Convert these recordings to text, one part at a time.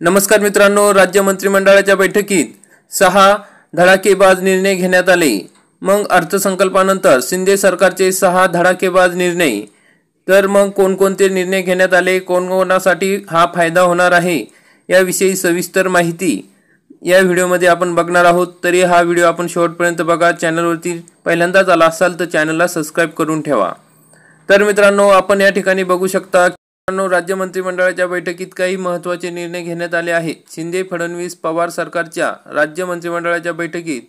नमस्कार मित्रांनो, राज्य मंत्रिमंडळाच्या बैठकीत 6 धडाकेबाज निर्णय घेण्यात आले। मग अर्थसंकल्पानंतर शिंदे सरकारचे 6 धडाकेबाज निर्णय। तर मग कोणकोणते निर्णय घेण्यात आले, कोणासाठी हा फायदा होणार आहे याविषयी सविस्तर माहिती या व्हिडिओमध्ये आपण बघणार आहोत। तरी हा व्हिडिओ आपण शेवटपर्यंत बघा। चॅनलवरती पहिल्यांदाच आला असाल तर चॅनलला सबस्क्राइब करून ठेवा। तर मित्रांनो, आपण या ठिकाणी बघू शकता राज्य मंत्रिमंडळाच्या बैठकीत काही महत्त्वाचे निर्णय घेण्यात आले आहेत। शिंदे फडणवीस पवार सरकारच्या राज्य मंत्रिमंडळाच्या बैठकीत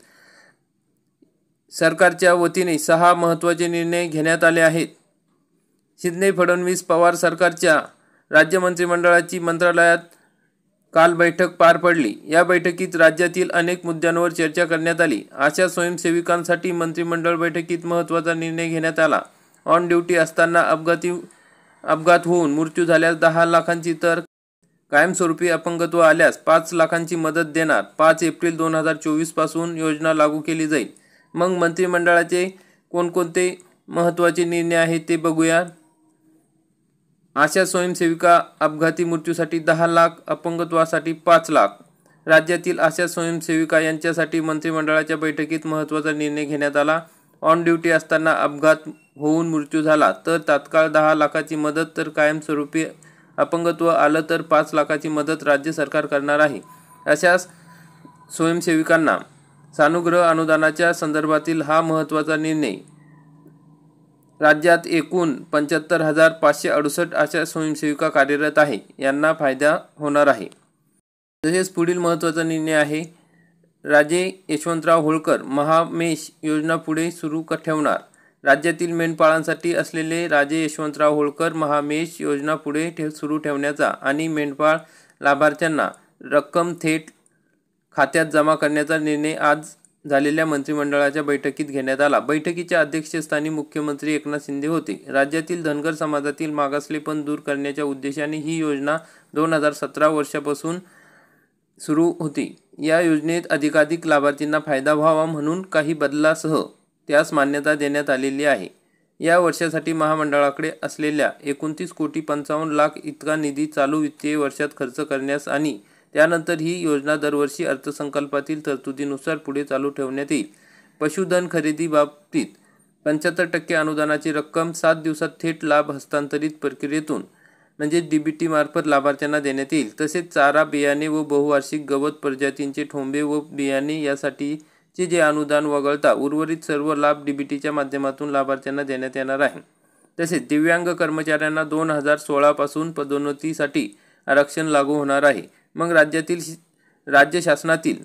सरकारच्या वतीने 6 महत्त्वाचे निर्णय घेण्यात आले आहेत। शिंदे फडणवीस पवार सरकारच्या राज्य मंत्रिमंडळाची मंत्रालयात काल बैठक पार पडली। या बैठकीत राज्यातील अनेक मुद्द्यांवर चर्चा करण्यात आली। आशा स्वयंसेविकांसाठी मंत्रिमंडळ बैठकीत महत्त्वाचा निर्णय घेण्यात आला। ऑन ड्युटी असताना अपघात होऊन मृत्यू झाल्यास 10 लाखांची तर कायमस्वरूपी अपंगत्व आल्यास 5 लाखांची मदत देणार। 5 एप्रिल 2024 पासून योजना लागू केली जाईल। मग मंत्रिमंडळाचे कोणकोणते महत्त्वाचे निर्णय आहेत ते बघूया। आशा स्वयंसेविका अपघाती मृत्यूसाठी 10 लाख, अपंगत्वासाठी 5 लाख। राज्यातील आशा स्वयंसेविका यांच्यासाठी मंत्रिमंडळाच्या बैठकीत महत्त्वाचा निर्णय घेण्यात आला। ऑन ड्युटी असताना अपघात होऊन मृत्यू झाला तर तात्काळ 10 लाखाची मदत, तर कायमस्वरूपी अपंगत्व आलं तर 5 लाखाची मदत राज्य सरकार करणार आहे। अशा स्वयंसेविकांना सानुग्रह अनुदानाच्या संदर्भातील हा महत्त्वाचा निर्णय। राज्यात एकूण 75,568 आशा स्वयंसेविका कार्यरत आहे, यांना फायदा होणार आहे। तसेच पुढील महत्त्वाचा निर्णय आहे, राजे यशवंतराव होळकर महामेष योजना पुढे सुरू ठेवणार। राज्यातील मेंढपाळांसाठी असलेले राजे यशवंतराव होळकर महामेष योजना पुढे सुरू ठेवण्याचा आणि मेंढपाळ लाभार्थ्यांना रक्कम थेट खात्यात जमा करण्याचा निर्णय आज झालेल्या मंत्रिमंडळाच्या बैठकीत घेण्यात आला। बैठकीच्या अध्यक्षस्थानी मुख्यमंत्री एकनाथ शिंदे होते। राज्यातील धनगर समाजातील मागासलेपण दूर करण्याच्या उद्देशाने ही योजना 2017 वर्षापासून सुरू होती। या योजनेत अधिकाधिक लाभार्थींना फायदा व्हावा म्हणून काही बदलासह त्यास मान्यता देण्यात आलेली आहे। या वर्षासाठी महामंडळाकडे असलेल्या 29,55,00,000 इतका निधी चालू वित्तीय वर्षात खर्च करण्यास आणि त्यानंतर ही योजना दरवर्षी अर्थसंकल्पातील तरतुदीनुसार पुढे चालू ठेवण्यात येईल। पशुधन खरेदी बाबतीत 75% अनुदानाची रक्कम 7 दिवसात थेट लाभ हस्तांतरित प्रक्रियेतून म्हणजे DBT मार्फत लाभार्थ्यांना देण्यात येईल। तसेच चारा, बियाणे व बहुवार्षिक गवत प्रजातींचे ठोंबे व बियाणे यासाठीचे जे अनुदान वगळता उर्वरित सर्व लाभ DBTच्या माध्यमातून लाभार्थ्यांना देण्यात येणार आहे। तसेच दिव्यांग कर्मचाऱ्यांना 2016 पासून पदोन्नतीसाठी आरक्षण लागू होणार आहे। मग राज्य शासनातील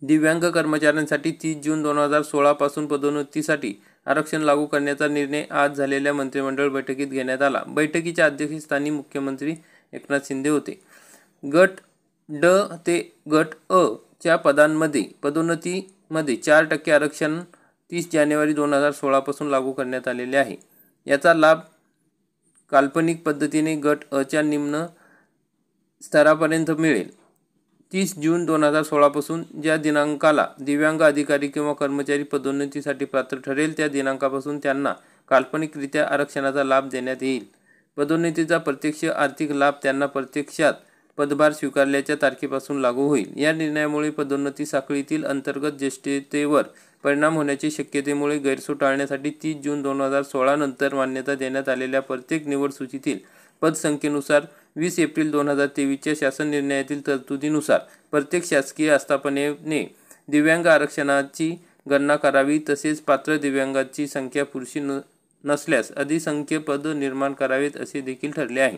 दिव्यांग कर्मचाऱ्यांसाठी 30 जून 2016 पासून पदोन्नतीसाठी आरक्षण लागू करण्याचा निर्णय आज झालेल्या मंत्रिमंडळ बैठकीत घेण्यात आला। बैठकीच्या अध्यक्षस्थानी मुख्यमंत्री एकनाथ शिंदे होते। गट ड ते गट अ च्या पदांमध्ये पदोन्नतीमध्ये 4% आरक्षण 30 जानेवारी 2016 पासून लागू करण्यात आलेले आहे। याचा लाभ काल्पनिक पद्धतीने गट अ च्या निम्न स्तरापर्यंत मिळेल। 30 जून 2016 पासून ज्या दिनांकाला दिव्यांग अधिकारी किंवा कर्मचारी पदोन्नतीसाठी पात्र ठरेल त्या दिनांकापासून त्यांना काल्पनिकरित्या आरक्षणाचा लाभ देण्यात येईल। पदोन्नतीचा प्रत्यक्ष आर्थिक लाभ त्यांना प्रत्यक्षात पदभार स्वीकारल्याच्या तारखेपासून लागू होईल। या निर्णयामुळे पदोन्नती साखळीतील अंतर्गत ज्येष्ठतेवर परिणाम होण्याची शक्यतेमुळे गैरसोय टाळण्यासाठी 30 जून 2016 नंतर मान्यता देण्यात आलेल्या प्रत्येक निवड सूचीतील पदसंख्येनुसार 20 एप्रिल 2023च्या शासन निर्णयातील तरतुदीनुसार प्रत्येक शासकीय आस्थापनेने दिव्यांग आरक्षणाची गणना करावी। तसेच पात्र दिव्यांगाची संख्या पुरेशी नसल्यास अधिसंख्य पद निर्माण करावेत असे देखील ठरले आहे।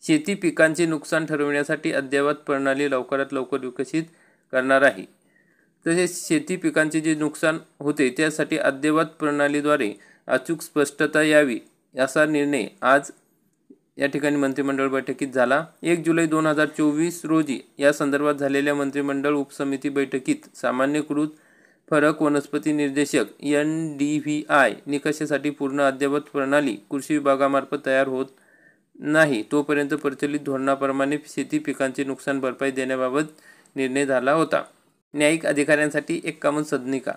शेती पिकांचे नुकसान ठरविण्यासाठी अद्ययावत प्रणाली लवकरात लवकर विकसित करणार आहे। तसेच शेती पिकांचे जे नुकसान होते त्यासाठी अद्ययावत प्रणालीद्वारे अचूक स्पष्टता यावी असा निर्णय आज या ठिकाणी मंत्रिमंडळ बैठकीत झाला। 1 जुलै 2024 रोजी या संदर्भात झालेल्या मंत्रिमंडळ उपसमिती बैठकीत सामान्यीकृत फरक वनस्पती निर्देशक NDVI निकषासाठी पूर्ण अद्ययावत प्रणाली कृषी विभागामार्फत तयार होत नाही तोपर्यंत प्रचलित धोरणाप्रमाणे शेती पिकांचे नुकसान भरपाई देण्याबाबत निर्णय झाला होता। न्यायिक अधिकाऱ्यांसाठी 51 सदनिका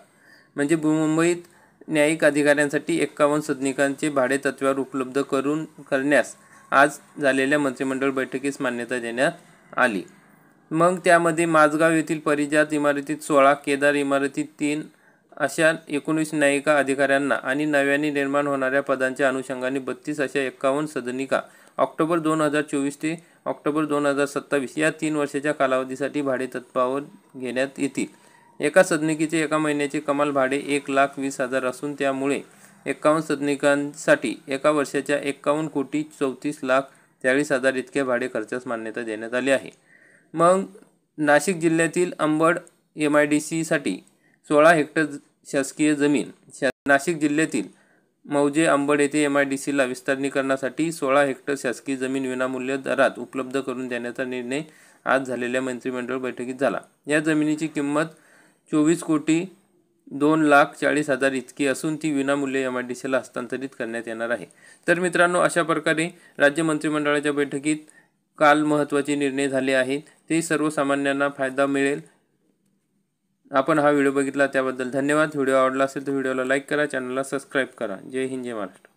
म्हणजे मुंबईत न्यायिक अधिकाऱ्यांसाठी 51 सदनिकांचे भाडे तत्त्वावर उपलब्ध करण्यास आज झालेल्या मंत्रिमंडळ बैठकीस मान्यता देण्यात आली। मग त्यामध्ये माझगाव येथील परिजात इमारतीत 16, केदार इमारतीत 3 अशा 19 न्यायिका अधिकाऱ्यांना आणि नव्याने निर्माण होणाऱ्या पदांच्या अनुषंगाने 32 अशा 51 सदनिका ऑक्टोबर 2024 ते ऑक्टोबर 2027 या 3 वर्षाच्या कालावधीसाठी भाडेतत्त्वावर घेण्यात येतील. एका सदनिकेचे एका महिन्याचे कमाल भाडे 1,20,000 असून त्यामुळे 51 सदनिकांसाठी एका वर्षाच्या 51,34,40,000 इतके भाडे खर्चास मान्यता देण्यात आली आहे. मग नाशिक जिल्ह्यातील अंबड MIDCसाठी 16 हेक्टर शासकीय जमीन. नाशिक जिल्ह्यातील मौजे अंबड येथे MIDCला विस्तारीकरणासाठी 16 हेक्टर शासकीय जमीन विनामूल्य दरात उपलब्ध करून देण्याचा निर्णय आज झालेल्या मंत्रिमंडळ बैठकीत झाला. या जमिनीची किंमत 24,02,40,000 इतकी असून ती विनामूल्य MIDCला हस्तांतरित करण्यात येणार आहे. तर मित्रांनो, अशा प्रकारे राज्य मंत्रिमंडळाच्या बैठकीत काल महत्त्वाचे निर्णय झाले आहेत. ते सर्वसामान्यांना फायदा मिळेल. आपण हा व्हिडिओ बघितला त्याबद्दल धन्यवाद. व्हिडिओ आवडला असेल तर व्हिडिओला लाईक करा, चॅनलला सबस्क्राईब करा. जय हिंद, जय महाराष्ट्र.